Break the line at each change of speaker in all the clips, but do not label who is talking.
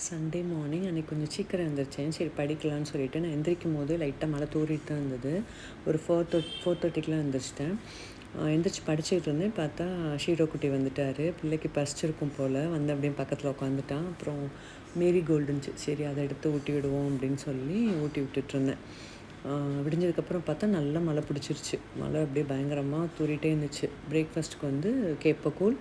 Sunday morning அன்றைக்கி கொஞ்சம் சீக்கிரம் எழுந்திரிச்சேன். சரி படிக்கலான்னு சொல்லிவிட்டு நான் எந்திரிக்கும்போது லைட்டாக மழை தூறிட்டு தான் இருந்தது. ஒரு 4:30க்கெலாம் எந்திரிச்சிட்டேன். எந்திரிச்சு படிச்சுட்டு இருந்தேன். பார்த்தா ஷீரோ குட்டி வந்துட்டார். பிள்ளைக்கு பசிச்சிருக்கும் போல் வந்து அப்படியே பக்கத்தில் உட்காந்துட்டான். அப்புறம் மேரி கோல்டு இருந்துச்சு, சரி அதை எடுத்து ஊட்டி விடுவோம் அப்படின்னு சொல்லி ஊட்டி விட்டுட்ருந்தேன். விடிஞ்சதுக்கப்புறம் பார்த்தா நல்லா மழை பிடிச்சிருச்சு. மழை அப்படியே பயங்கரமாக தூறிட்டே இருந்துச்சு. பிரேக்ஃபாஸ்ட்டுக்கு வந்து கேப்பக்கூழ்,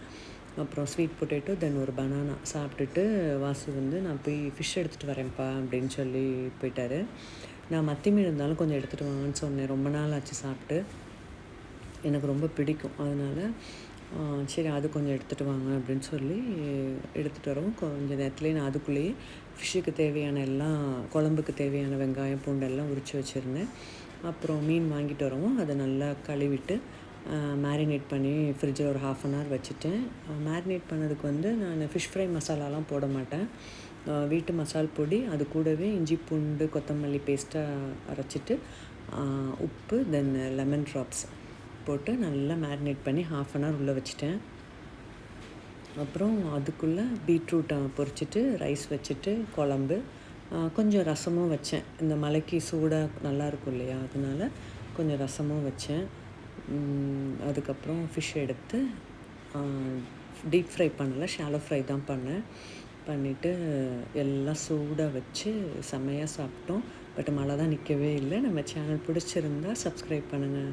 அப்புறம் ஸ்வீட் பொட்டேட்டோ, தென் ஒரு பனானா சாப்பிட்டுட்டு வாசு வந்து நான் போய் ஃபிஷ் எடுத்துகிட்டு வரேன்ப்பா அப்படின்னு சொல்லி போயிட்டார். நான் மத்தி மீன் இருந்தாலும் கொஞ்சம் எடுத்துகிட்டு வாங்கன்னு சொன்னேன். ரொம்ப நாள் ஆச்சு சாப்பிட்டு, எனக்கு ரொம்ப பிடிக்கும். அதனால் சரி அது கொஞ்சம் எடுத்துகிட்டு வாங்க அப்படின்னு சொல்லி எடுத்துகிட்டு வரவும் கொஞ்சம் நேரத்துலேயே நான் அதுக்குள்ளேயே ஃபிஷ்ஷுக்கு தேவையான எல்லாம், குழம்புக்கு தேவையான வெங்காயம் பூண்டெல்லாம் உரித்து வச்சுருந்தேன். அப்புறம் மீன் வாங்கிட்டு வரவும் அதை நல்லா கழுவிட்டு மேரினேட் பண்ணி ஃப்ரிட்ஜில் ஒரு 1/2 அன் ஹவர் வச்சுட்டேன். மேரினேட் பண்ணதுக்கு வந்து நான் ஃபிஷ் ஃப்ரை மசாலாலாம் போட மாட்டேன். வீட்டு மசால் பொடி, அது கூடவே இஞ்சி பூண்டு கொத்தமல்லி பேஸ்ட்டாக அரைச்சிட்டு உப்பு, தென் லெமன் ட்ராப்ஸ் போட்டு நல்லா மேரினேட் பண்ணி 1/2 அன் ஹவர் உள்ளே வச்சுட்டேன். அப்புறம் அதுக்குள்ளே பீட்ரூட்டை பொரிச்சிட்டு ரைஸ் வச்சுட்டு குழம்பு, கொஞ்சம் ரசமும் வச்சேன். இந்த மழைக்கு சூடாக நல்லாயிருக்கும் இல்லையா, அதனால கொஞ்சம் ரசமும் வச்சேன். அதுக்கப்புறம் ஃபிஷ் எடுத்து டீப் ஃப்ரை பண்ணலை, ஷாலோ ஃப்ரை தான் பண்ணிவிட்டு எல்லாம் சூடாக வச்சு செம்மையாக சாப்பிட்டோம். பட் மழை தான் நிற்கவே இல்லை. நம்ம சேனல் பிடிச்சிருந்தா சப்ஸ்கிரைப் பண்ணுங்கள்.